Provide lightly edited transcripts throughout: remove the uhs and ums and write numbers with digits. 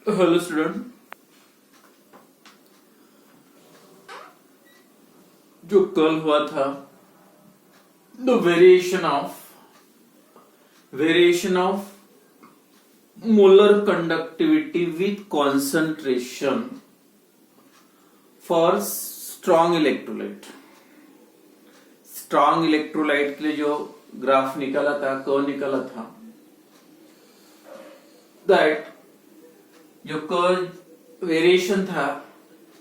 Hello student, जो कल हुआ था the variation of molar conductivity with concentration for strong electrolyte के लिए जो ग्राफ निकाला था, कर्व निकाला था, दैट जो कर्व वेरिएशन था,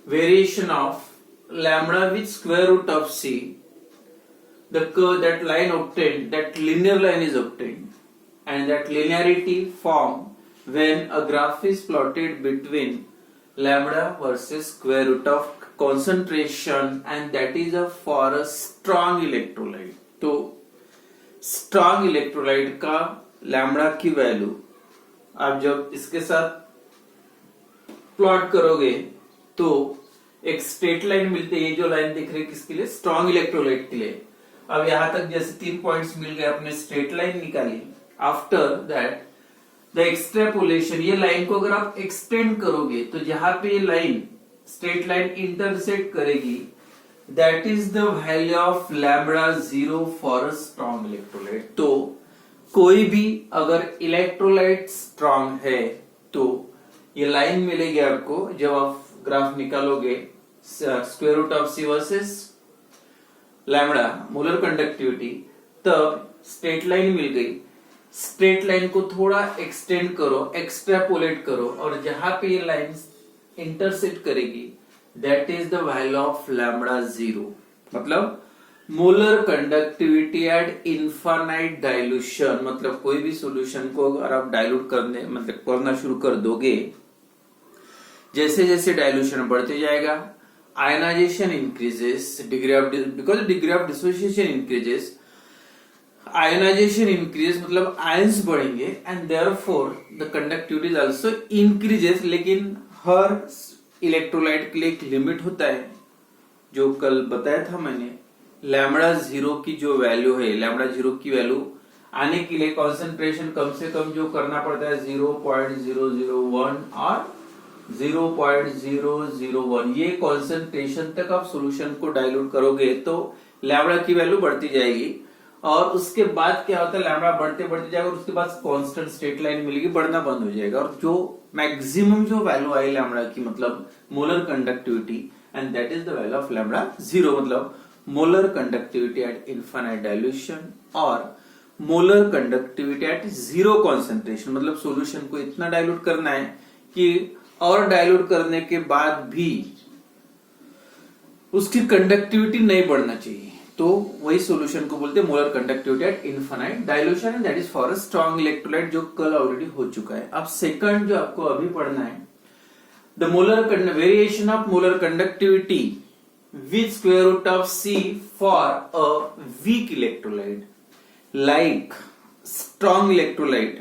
variation of lambda with square root of c, the curve, that line obtained, that linear line is obtained, and that linearity form when a graph is plotted between lambda versus square root of concentration, and that is for a strong electrolyte. तो strong electrolyte का lambda की value आप जब इसके साथ plot करोगे तो एक स्ट्रेट लाइन मिलती है। ये जो लाइन दिख रही है किसके लिए? स्ट्रॉन्ग इलेक्ट्रोलाइट के लिए। अब यहां तक जैसे 3 पॉइंट्स मिल गए, अपने स्ट्रेट लाइन निकाली। आफ्टर दैट द एक्सट्रापोलेशन, ये लाइन को अगर आप एक्सटेंड करोगे तो जहां पे ये लाइन स्ट्रेट लाइन इंटरसेक्ट करेगी, that is the value of lambda 0 for a strong electrolyte. तो कोई भी अगर इलेक्ट्रोलाइट स्ट्रॉन्ग है तो ये लाइन मिलेगी आपको जब आप ग्राफ निकालोगे, square root of c versus lambda molar conductivity, तब स्ट्रेट लाइन मिल गई। स्ट्रेट लाइन को थोड़ा एक्सटेंड करो, एक्सट्रापोलेट करो, और जहां पे ये लाइन इंटरसेक्ट करेगी that is the value of lambda 0। मतलब molar conductivity at infinite dilution, मतलब कोई भी सॉल्यूशन को अगर आप डाइल्यूट करना शुरू कर दोगे, जैसे जैसे डाइल्यूशन बढ़ते जाएगा, ionisation increases, because degree of dissociation increases, ionisation increases मतलब आयंस बढ़ेंगे, and therefore the conductivity is also increases. लेकिन हर इलेक्ट्रोलाइट के लिए एक लिमिट होता है, जो कल बताया था मैंने। लैम्बडा 0 की जो वैल्यू है, लैम्बडा 0 की वैल्यू आने के लिए कॉन्सेंट्रेशन कम से कम जो करना पड़ता है 0.001 और 0.001, ये कॉन्सेंट्रेशन तक आप सॉल्यूशन को डाइल्यूट करोगे तो लैम्बडा की वैल्यू बढ़ती जाएगी। और उसके बाद क्या होता है, लैम्बडा बढ़ते बढ़ते जाएगा और उसके बाद कांस्टेंट स्ट्रेट लाइन मिलेगी, बढ़ना बंद हो जाएगा, और जो मैक्सिमम जो वैल्यू आई लैम्बडा की, मतलब molar conductivity, and that is the value of lambda 0, मतलब molar conductivity at infinite dilution और मोलर कंडक्टिविटी एट 0 कॉन्सेंट्रेशन। मतलब सॉल्यूशन को इतना डाइल्यूट करना है कि और डाइल्यूट करने के बाद भी उसकी कंडक्टिविटी नहीं बढ़ना चाहिए, तो वही सॉल्यूशन को बोलते हैं molar conductivity at infinite dilution, and that is for a strong electrolyte, जो कल ऑलरेडी हो चुका है। अब सेकंड जो आपको अभी पढ़ना है, the molar variation of molar conductivity with square root of c for a weak electrolyte like strong electrolyte,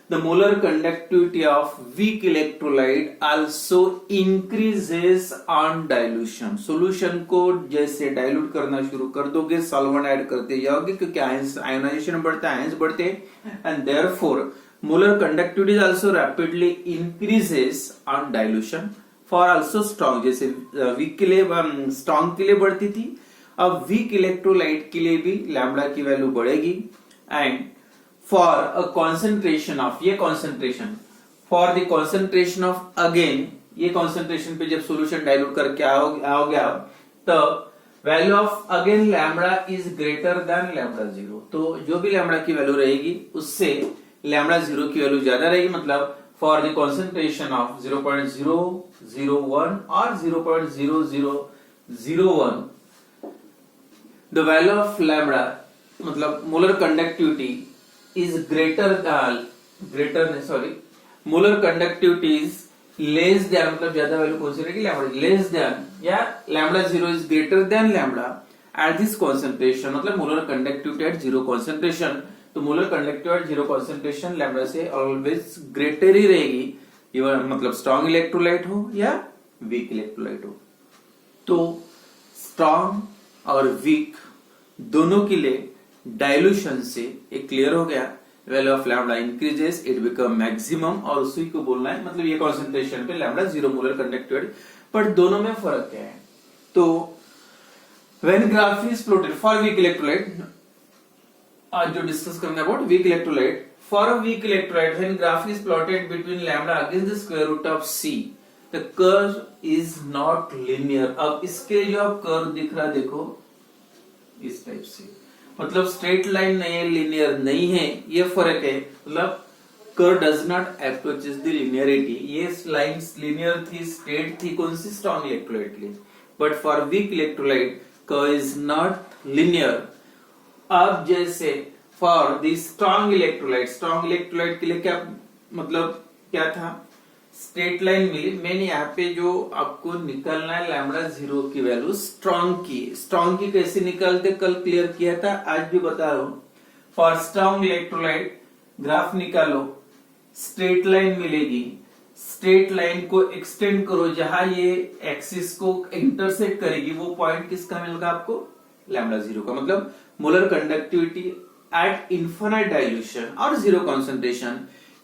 the molar conductivity of weak electrolyte also increases on dilution. solution को जैसे डाइल्यूट करना शुरू कर दोगे, सॉल्वेंट ऐड करते जाओगे, क्योंकि ionization बढ़ता है, आयंस बढ़ते, and therefore molar conductivity also rapidly increases on dilution for also strong, जैसे वीक के लिए स्ट्रॉन्ग के लिए बढ़ती थी, अब वीक इलेक्ट्रोलाइट के लिए भी लैम्बडा की वैल्यू बढ़ेगी। And for a concentration of, ये concentration for the concentration of again, ये कॉन्सेंट्रेशन पे जब सॉल्यूशन डाइल्यूट करके आओगे आप, तो value of again lambda is greater than lambda 0। तो जो भी लैम्बडा की वैल्यू रहेगी उससे लैम्बडा 0 की वैल्यू ज्यादा रहेगी। मतलब फॉर द कॉन्सेंट्रेशन ऑफ 0.001 और 0.0001, the value of lambda, मतलब molar conductivity is molar conductivity is less than, मतलब ज्यादा वैल्यू कौन सी रहेगी? लैम्बडा लेस देन, या lambda 0 is greater than lambda at this concentration, मतलब मोलर कंडक्टिविटी एट 0 कॉन्सेंट्रेशन। तो molar conductivity eight 0 concentration lambda से always greater ही रहेगी, ये मतलब स्ट्रॉन्ग इलेक्ट्रोलाइट हो या वीक इलेक्ट्रोलाइट हो। तो स्ट्रॉन्ग और वीक दोनों के लिए डाइल्यूशन से एक क्लियर हो गया value of lambda increases it become maximum, और उसी को बोलना है, मतलब ये कॉन्सेंट्रेशन पे लैम्डा 0 मोलर कंडक्टिविटी। पर दोनों में फर्क क्या है? तो when graph is plotted for weak electrolyte, आज जो डिस्कस करना है about weak electrolyte, for a weak electrolyte when graph is plotted between lambda against the square root of c, the curve is not linear. अब इसके जो आप curve दिख रहा देखो इस टाइप से, मतलब स्ट्रेट लाइन नहीं है, लिनियर नहीं है, ये फर्क है। मतलब curve does not approaches the linearity. ये लाइंस लिनियर थी, स्ट्रेट थी, कौन सी? स्ट्रॉन्ग इलेक्ट्रोलाइट के लिए। But for weak electrolyte curve is not linear. अब जैसे फॉर द स्ट्रॉन्ग इलेक्ट्रोलाइट के लिए क्या मतलब क्या था? स्ट्रेट लाइन मिली। मैंने यहाँ पे जो आपको निकालना है लैम्डा 0 की वैल्यू स्ट्रॉन्ग की कैसे निकालते कल क्लियर किया था, आज भी बता रहा हूं। फॉर स्ट्रॉन्ग इलेक्ट्रोलाइट ग्राफ निकालो, स्ट्रेट लाइन मिलेगी, स्ट्रेट लाइन को एक्सटेंड करो, जहां ये एक्सिस को इंटरसेक्ट करेगी वो पॉइंट किसका मिलेगा आपको? लैम्डा 0 का। मतलब molar conductivity eight infinite dilution और 0 concentration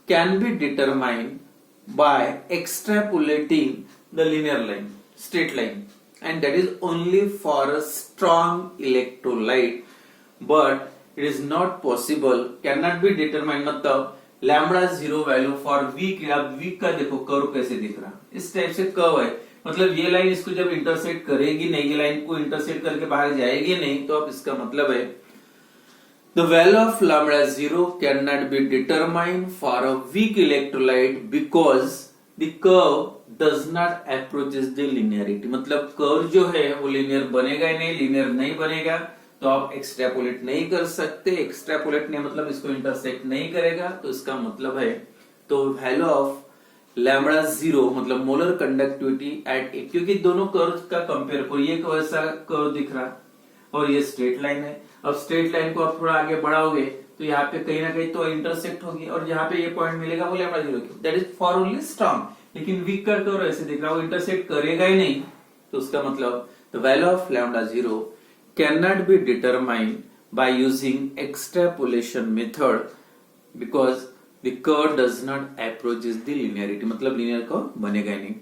can be determined by extrapolating the linear line, straight line, and that is only for a strong electrolyte, but it is not possible, cannot be determined। मतलब lambda 0 value for week. अब week का देखो curve कैसे दिख रहा, इस type से curve है। मतलब ये लाइन इसको जब इंटरसेक्ट करेगी नहीं, ये लाइन को इंटरसेक्ट करके बाहर जाएगी नहीं, तो अब इसका मतलब है the value of lambda 0 cannot be determined for a weak electrolyte because the curve does not approaches the linearity। मतलब कर्व जो है वो लिनियर बनेगा ही नहीं, लिनियर नहीं बनेगा तो आप एक्सट्रापोलेट नहीं कर सकते। एक्सट्रापोलेट नहीं मतलब इसको इंटरसेक्ट नहीं करेगा, तो इसका मतलब है तो वैल्यू ऑफ लैम्डा 0 मतलब मोलर कंडक्टिविटी एट ए, क्योंकि दोनों कर्व का कंपेयर करो, ये वैसा कर्व दिख रहा और ये स्ट्रेट लाइन है। अब स्ट्रेट लाइन को आप थोड़ा आगे बढ़ाओगे तो यहाँ पे कहीं ना कहीं तो इंटरसेक्ट होगी, और जहां पे ये पॉइंट मिलेगा वो लैम्डा 0 की, that is for only strong. लेकिन वीक का कर्व ऐसे दिख रहा है, वो इंटरसेक्ट करेगा ही नहीं, तो उसका मतलब the value of lambda 0 can not be determined by using extrapolation method because the curve does not approaches the linearity. मतलब लिनियर कर्व बनेगा ही नहीं,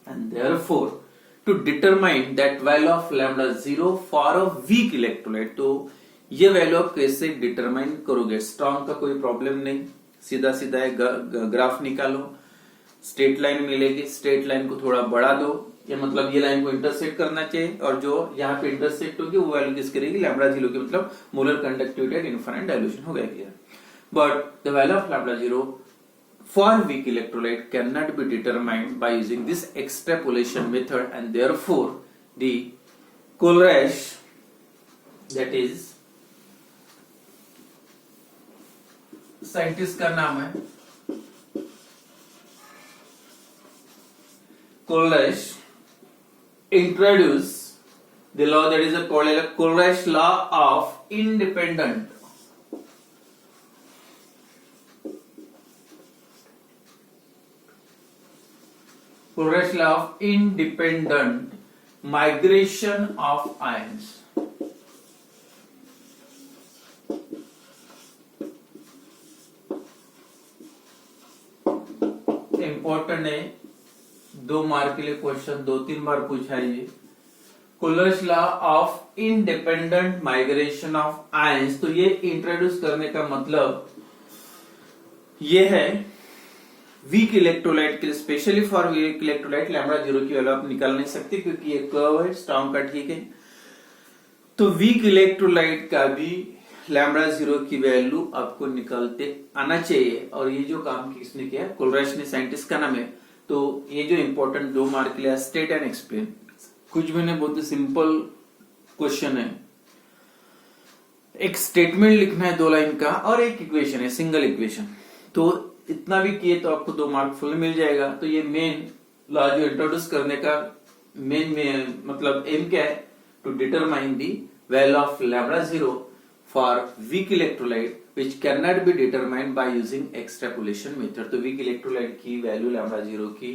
and therefore to determine that value of lambda 0 for a weak electrolyte। तो ये value आप कैसे determine करोगे? Strong का कोई प्रॉब्लम नहीं, सीधा सीधा है, ग्राफ निकालो, स्ट्रेट लाइन मिलेगी, स्ट्रेट लाइन को थोड़ा बढ़ा दो, ये मतलब ये लाइन को इंटरसेक्ट करना चाहिए, और जो यहाँ पे इंटरसेक्ट होगी वो वैल्यू किसकी रहेगी? लैम्डा 0 की। मतलब molar conductivity eight infinite dilution हो गया clear. But the value of lambda 0 for weak electrolyte cannot be determined by using this extrapolation method, and therefore the Kohlrausch, that is scientist का नाम है Kohlrausch, introduce the law that is called a Kohlrausch law of independent Kohlrausch law of independent migration of ions। Important है, 2 mark के लिए question 2-3 बार पूछा है ये। Kohlrausch law of independent migration of ions, तो ये इंट्रोड्यूस करने का मतलब ये है वीक इलेक्ट्रोलाइट के लिए, specially for weak electrolyte lambda 0 की वैल्यू आप निकाल नहीं सकते क्योंकि ये कर्व है, स्ट्रॉन्ग का ठीक है। तो वीक इलेक्ट्रोलाइट का भी लैम्डा 0 की वैल्यू आपको निकालते आना चाहिए, और ये जो काम किसने किया? कोलरैश ने, साइंटिस्ट का नाम है। तो ये जो इंपॉर्टेंट 2 मार्क के लिए स्टेट एंड एक्सप्लेन, कुछ मैंने बहुत ही सिंपल क्वेश्चन है, एक स्टेटमेंट लिखना है 2 लाइन का और एक इक्वेशन है, सिंगल इक्वेशन। तो इतना भी किए तो आपको 2 मार्क फुल मिल जाएगा। तो ये मेन लॉ जो इंट्रोड्यूस करने का मेन मतलब एम क्या है? To determine the value of lambda 0 for weak electrolyte which can not be determined by using extrapolation method. तो वीक इलेक्ट्रोलाइट की वैल्यू लैम्डा 0 की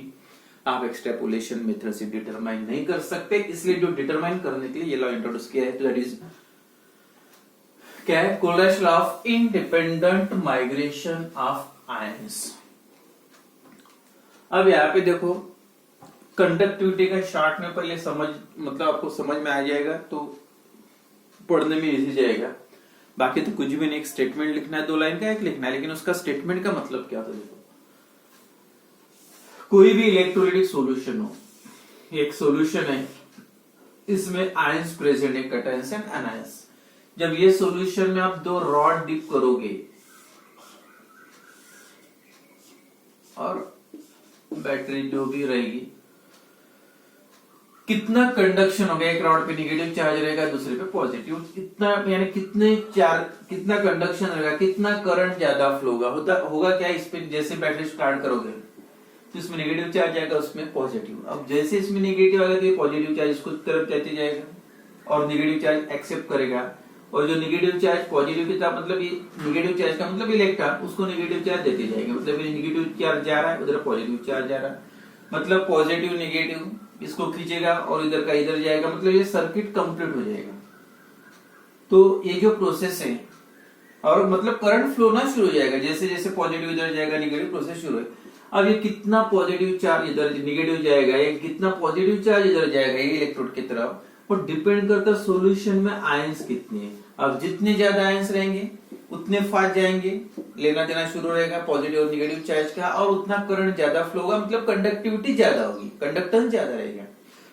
आप एक्सट्रापोलेशन मेथड से डिटरमाइन नहीं कर सकते, इसलिए जो डिटरमाइन करने के लिए ये लॉ इंट्रोड्यूस किया है, तो दैट इज क्या है? Kohlrausch's law of independent migration of ions. अब यहाँ पे देखो कंडक्टिविटी का शॉर्ट में पहले समझ मतलब आपको समझ में आ जाएगा तो पढ़ने में इजी जाएगा। बाकी तो कुछ भी नहीं, एक स्टेटमेंट लिखना है, 2 लाइन का एक लिखना है, लेकिन उसका स्टेटमेंट का मतलब क्या होता है? देखो कोई भी इलेक्ट्रोलाइटिक सॉल्यूशन हो, एक सॉल्यूशन है, इसमें आयंस प्रेजेंट है, कैटायंस एंड एनायंस। जब ये सॉल्यूशन में आप 2 रॉड डिप करोगे और बैटरी जो भी रहेगी, कितना कंडक्शन होगा? एक रॉड पे नेगेटिव चार्ज रहेगा, दूसरे पे पॉजिटिव, इतना यानी कितना कंडक्शन रहेगा, कितना करंट ज्यादा फ्लो होगा क्या इस पे? जैसे बैटरी स्टार्ट करोगे तो इसमें नेगेटिव चार्ज आएगा, उसमें पॉजिटिव। अब जैसे इसमें नेगेटिव आएगा तो ये पॉजिटिव चार्ज इसको तरफ जाते जाएगा और नेगेटिव चार्ज एक्सेप्ट करेगा, और जो नेगेटिव चार्ज पॉजिटिव की तरफ, मतलब ये नेगेटिव चार्ज का मतलब इलेक्ट्रॉन उसको नेगेटिव चार्ज देते जाएंगे, मतलब ये नेगेटिव चार्ज जा रहा है, उधर पॉजिटिव चार्ज जा रहा है, मतलब पॉजिटिव नेगेटिव इसको खींचेगा और इधर का इधर जाएगा, मतलब ये सर्किट कंप्लीट हो जाएगा। तो ये जो प्रोसेस है, और मतलब करंट फ्लो ना शुरू हो जाएगा, जैसे जैसे पॉजिटिव इधर जाएगा नेगेटिव प्रोसेस शुरू है। अब ये कितना पॉजिटिव चार्ज इधर नेगेटिव जाएगा, ये कितना पॉजिटिव चार्ज इधर जाएगा ये इलेक्ट्रोड की तरफ, और डिपेंड करता है सॉल्यूशन में आयंस कितने हैं। अब जितने ज्यादा आयंस रहेंगे उतने फास्ट जाएंगे, लेना देना शुरू रहेगा पॉजिटिव और नेगेटिव चार्ज का, और उतना करंट ज्यादा फ्लो होगा, मतलब कंडक्टिविटी ज्यादा होगी, कंडक्टेंस ज्यादा रहेगा।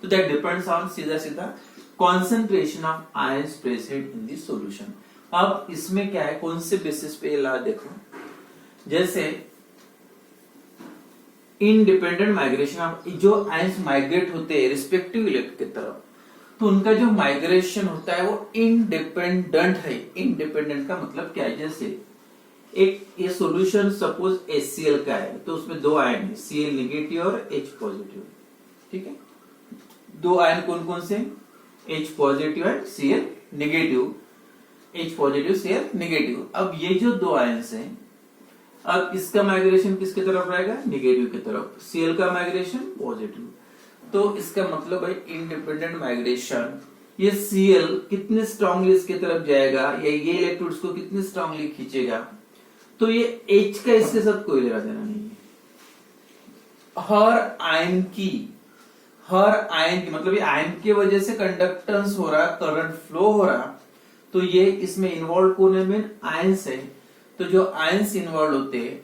तो दैट डिपेंड्स ऑन सीधा सीधा concentration of ions present in the solution. अब इसमें क्या है, कौन से बेसिस पे ला देखो, जैसे इंडिपेंडेंट माइग्रेशन ऑफ, जो आयंस माइग्रेट होते हैं रिस्पेक्टिव इलेक्ट्रॉन की तरफ, तो उनका जो माइग्रेशन होता है वो इंडिपेंडेंट है। इंडिपेंडेंट का मतलब क्या है? जैसे एक ये सॉल्यूशन सपोज HCl का है, तो उसमें 2 आयन है, Cl नेगेटिव और H पॉजिटिव, ठीक है। 2 आयन कौन कौन से? H positive and Cl negative, H positive Cl negative. अब ये जो 2 आयन्स हैं, अब इसका माइग्रेशन किसकी तरफ रहेगा? नेगेटिव की तरफ। Cl का माइग्रेशन पॉजिटिव। तो इसका मतलब है इंडिपेंडेंट माइग्रेशन, ये Cl कितने स्ट्रांगली इसके तरफ जाएगा, या ये इलेक्ट्रोड्स को कितने स्ट्रांगली खींचेगा, तो ये H का इसके साथ कोई लेना देना नहीं है। हर आयन की मतलब ये आयन की वजह से कंडक्टेंस हो रहा, करंट फ्लो हो रहा, तो ये इसमें इन्वॉल्व कौन है? मेन आयंस है। तो जो आयंस इन्वॉल्व होते हैं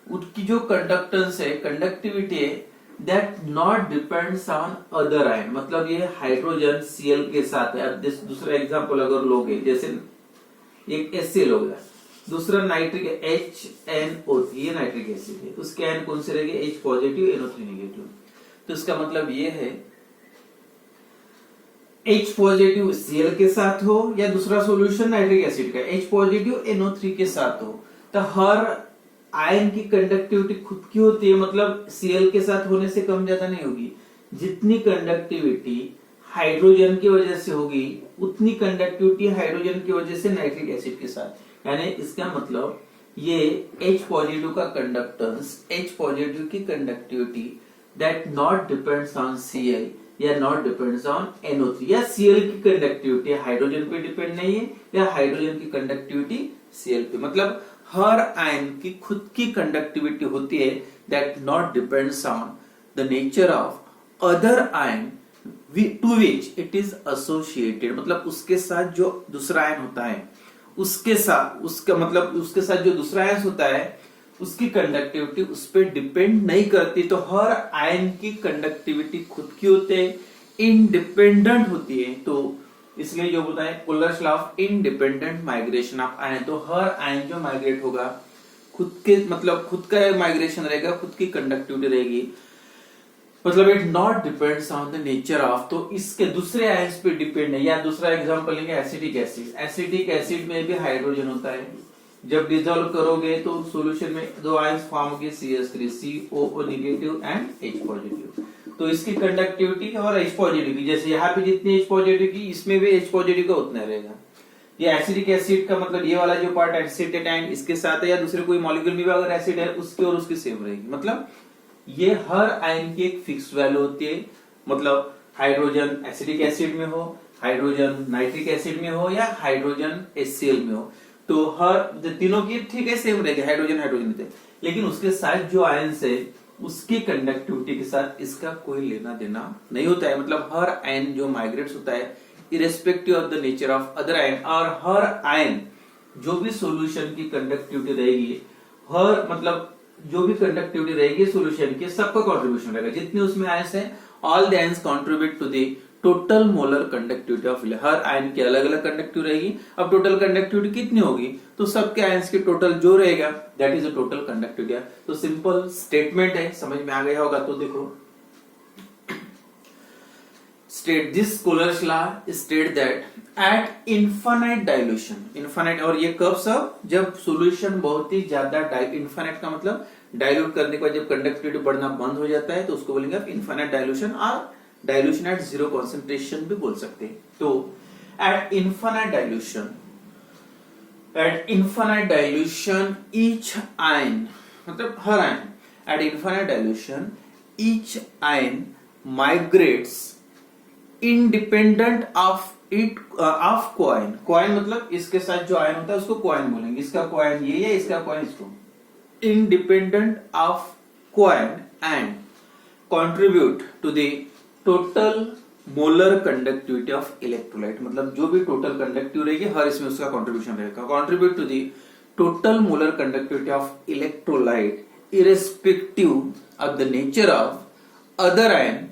उनकी जो कंडक्टेंस है, कंडक्टिविटी है, that not depends on other ion, मतलब ये हाइड्रोजन Cl के साथ है। अब दूसरा एग्जांपल अगर लोगे, जैसे एक HCl हो गया, दूसरा नाइट्रिक HNO3, ये नाइट्रिक एसिड है, उसके आयन कौन से रहेंगे? H positive NO3 negative. तो इसका मतलब ये है H पॉजिटिव Cl के साथ हो, या दूसरा सॉल्यूशन नाइट्रिक एसिड का H पॉजिटिव NO3 के साथ हो, तो हर आयन की कंडक्टिविटी खुद की होती है, मतलब Cl के साथ होने से कम ज्यादा नहीं होगी। जितनी कंडक्टिविटी हाइड्रोजन की वजह से होगी उतनी कंडक्टिविटी हाइड्रोजन की वजह से नाइट्रिक एसिड के साथ। यानी इसका मतलब ये H पॉजिटिव का कंडक्टेंस, H पॉजिटिव की conductivity that not depends on Cl या नॉट डिपेंड्स ऑन NO3, या Cl की कंडक्टिविटी हाइड्रोजन पे डिपेंड नहीं है, या हाइड्रोजन की कंडक्टिविटी Cl पे। मतलब हर आयन की खुद की कंडक्टिविटी होती है that not depends on the nature of other ion to which it is associated, मतलब उसके साथ जो दूसरा आयन होता है उसके साथ, उसका मतलब उसके साथ जो दूसरा आयन होता है उसकी कंडक्टिविटी उस पर डिपेंड नहीं करती। तो हर आयन की कंडक्टिविटी खुद की होती है, इंडिपेंडेंट होती है। तो इसलिए जो बोलता है Kohlrausch's law of independent migration of ion, तो हर आयन जो माइग्रेट होगा खुद के मतलब खुद का माइग्रेशन रहेगा, खुद की कंडक्टिविटी रहेगी, मतलब it not depends on the nature of, तो इसके दूसरे आयंस पे डिपेंड है। या दूसरा एग्जांपल लेंगे एसिटिक एसिड। एसिटिक एसिड में भी हाइड्रोजन होता है, जब डिसॉल्व करोगे तो सॉल्यूशन में 2 आयंस फॉर्म होंगे CH3, COO negative and H positive. तो इसकी कंडक्टिविटी और H पॉजिटिव की, जैसे यहाँ पे जितनी H पॉजिटिव की इसमें भी H पॉजिटिव का उतना रहेगा। ये एसिडिक एसिड का मतलब ये वाला जो पार्ट एसिड एंड इसके साथ है, या दूसरे कोई मॉलिक्यूल में भी अगर एसिड है उसकी और उसकी सेम रहेगी। मतलब ये हर आयन की एक फिक्स वैल्यू होती है, मतलब हाइड्रोजन एसिडिक एसिड में हो, हाइड्रोजन नाइट्रिक एसिड में हो या हाइड्रोजन HCl में हो, तो हर तीनों की ठीक है सेम रहेगी, हाइड्रोजन हाइड्रोजन थे, लेकिन उसके साथ जो आयंस है उसकी कंडक्टिविटी के साथ इसका कोई लेना देना नहीं होता है। मतलब हर आयन जो माइग्रेट्स होता है irrespective of the nature of other ion, और हर आयन जो भी सॉल्यूशन की कंडक्टिविटी रहेगी, हर मतलब जो भी कंडक्टिविटी रहेगी सॉल्यूशन की, सबका कंट्रीब्यूशन रहेगा, जितने उसमें आयंस हैं all the ions contribute to the total molar conductivity of, हर आयन की अलग अलग कंडक्टिविटी रहेगी। अब टोटल कंडक्टिविटी कितनी होगी, तो सबके आयंस की टोटल जो रहेगा that is the total conductivity. तो सिंपल स्टेटमेंट है, समझ में आ गया होगा। तो देखो, state this Kohlrausch's law state that at infinite dilution, infinite, और ये कब सब, जब सॉल्यूशन बहुत ही ज्यादा, इनफाइनाइट का मतलब डाइल्यूट करने के बाद जब कंडक्टिविटी बढ़ना बंद हो जाता है तो उसको बोलेंगे आप इनफाइनाइट डाइल्यूशन, और डाइल्यूशन एट जीरो कॉन्सेंट्रेशन भी बोल सकते हैं। तो at infinite dilution each ion, मतलब हर आयन, at infinite dilution each ion migrates independent of of coion, coion मतलब इसके साथ जो आयन होता है उसको कोआयन बोलेंगे, इसका कोआयन ये है, इसका कोआयन इसको, independent of coion and contribute to the total molar conductivity of electrolyte, मतलब जो भी टोटल कंडक्टिव रहेगी हर इसमें उसका कंट्रीब्यूशन रहेगा, contribute to the total molar conductivity of electrolyte irrespective of the nature of other ion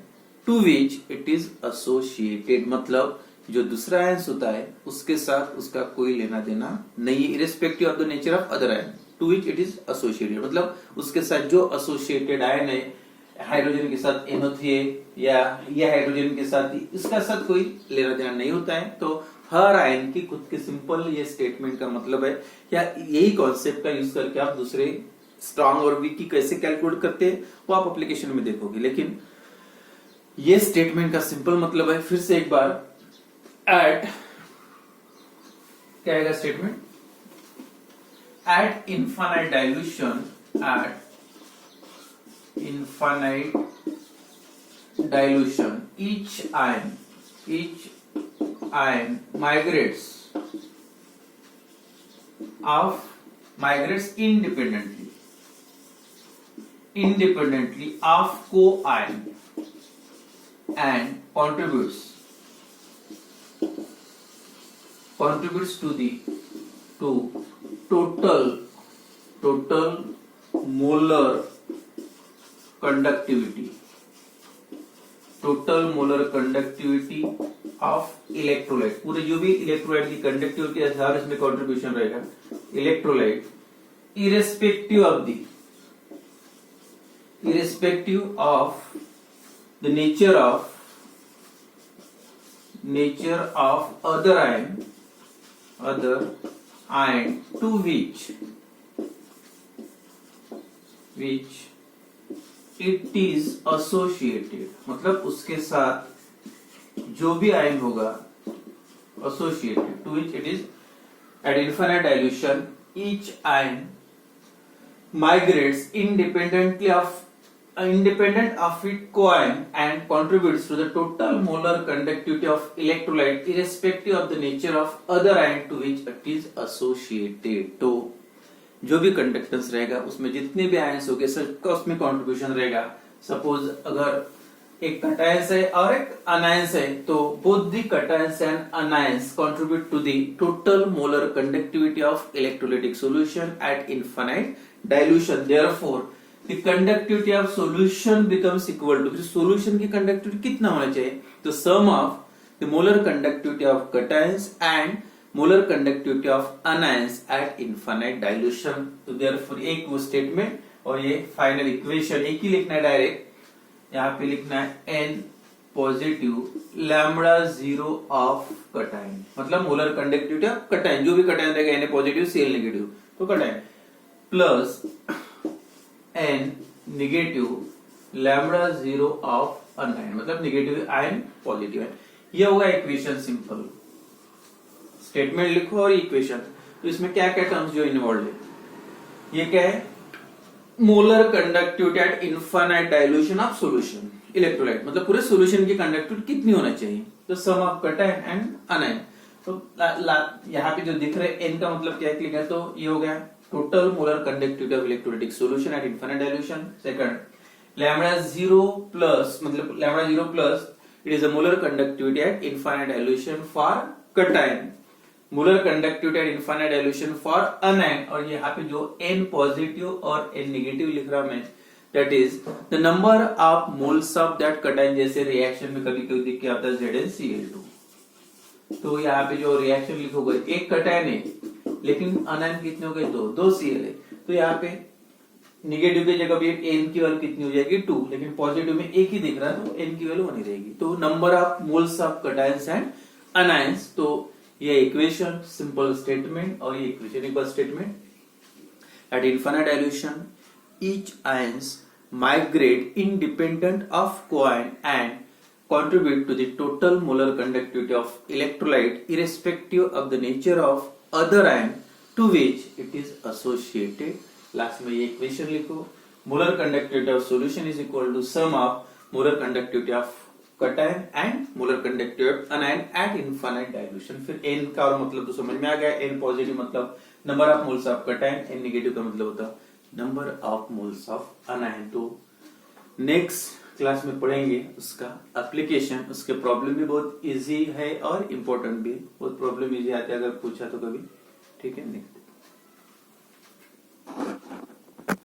to which it is associated, मतलब जो दूसरा आयन होता है उसके साथ उसका कोई लेना देना नहीं है, irrespective of the nature of other ion to which it is associated, मतलब उसके साथ जो एसोसिएटेड आयन है, हाइड्रोजन के साथ NO3 या ये हाइड्रोजन के साथ इसका साथ कोई लेना देना नहीं होता है। तो हर आयन की खुद के सिंपल ये स्टेटमेंट का मतलब है, या यही कॉन्सेप्ट का यूज करके आप दूसरे स्ट्रॉन्ग और वीक की कैसे कैलकुलेट करते हैं वो आप एप्लीकेशन में देखोगे, लेकिन ये स्टेटमेंट का सिंपल मतलब है, फिर से एक बार, एट क्या आएगा statement, at infinite dilution, at infinite dilution each ion migrates independently of co-ion and contributes to total molar conductivity of electrolyte, पूरे जो भी इलेक्ट्रोलाइट की कंडक्टिविटी है हर इसमें कंट्रीब्यूशन रहेगा, electrolyte irrespective of the nature of other ion to which it is associated, मतलब उसके साथ जो भी आयन होगा associated, to which it is at infinite dilution each ion migrates independent of its coion and contributes to the total molar conductivity of electrolyte irrespective of the nature of other ion to which it is associated। तो जो भी conductance रहेगा उसमें जितने भी ions होंगे सबका उसमें कंट्रीब्यूशन रहेगा। सपोज अगर एक कटायंस है और एक अनायंस है तो both the cations and anions contribute to the total molar conductivity of electrolytic solution at infinite dilution. Therefore the conductivity of solution becomes equal to, solution की कंडक्टिविटी कितना होना चाहिए, तो sum of the molar conductivity of cations and molar conductivity of anions at infinite dilution. तो therefore एक वो statement और ये फाइनल इक्वेशन एक ही लिखना है डायरेक्ट, यहाँ पे लिखना है n positive lambda zero of cation, मतलब मोलर कंडक्टिविटी ऑफ कटायन, जो भी कटायन रहेगा n पॉजिटिव Cl नेगेटिव तो cation, plus n negative lambda zero of अनायन, मतलब नेगेटिव आयन पॉजिटिव आयन। ये होगा इक्वेशन, सिंपल स्टेटमेंट लिखो और इक्वेशन। तो इसमें क्या क्या टर्म्स जो इन्वॉल्व है, ये क्या है molar conductivity at infinite dilution of solution electrolyte, मतलब पूरे सॉल्यूशन की कंडक्टिविटी कितनी होना चाहिए, तो सम ऑफ कटायन एंड अनायन। तो यहाँ पे जो दिख रहे n का मतलब क्या है, क्लिक है, तो ये हो गया total molar conductivity of electrolytic solution at infinite dilution. Second lambda 0 plus, मतलब lambda 0 plus it is a molar conductivity at infinite dilution for cation, molar conductivity at infinite dilution for anion. और ये यहाँ पे जो n positive और n negative लिख रहा मैं, that is the number of moles of that cation. जैसे रिएक्शन में कभी कभी दिख के आता है ZnCl2, तो यहाँ पे जो रिएक्शन लिखोगे एक कटायन है लेकिन अनायन कितने हो गए, दो Cl है, तो यहाँ पे निगेटिव की जगह भी n की वैल्यू कितनी हो जाएगी 2, लेकिन पॉजिटिव में एक ही दिख रहा है तो n की वैल्यू 1 ही रहेगी। तो number of moles of cations and anions, तो ये इक्वेशन सिंपल स्टेटमेंट और ये इक्वेशन एक बार statement. At infinite dilution each ions migrate independent of coin and contribute to the total molar conductivity of electrolyte irrespective of the nature of other ion to which it is associated। Last में ये equation लिखो, molar conductivity of solution is equal to sum of molar conductivity of cation and molar conductivity of anion at infinite dilution. फिर n का और मतलब तो समझ में आ गया, n पॉजिटिव मतलब number of moles of cation, n negative का मतलब होता नंबर ऑफ मोल्स ऑफ अनायन। तो नेक्स्ट क्लास में पढ़ेंगे उसका एप्लीकेशन, उसके प्रॉब्लम भी बहुत इजी है और इम्पोर्टेंट भी, बहुत प्रॉब्लम इजी आते हैं अगर पूछा तो कभी, ठीक है।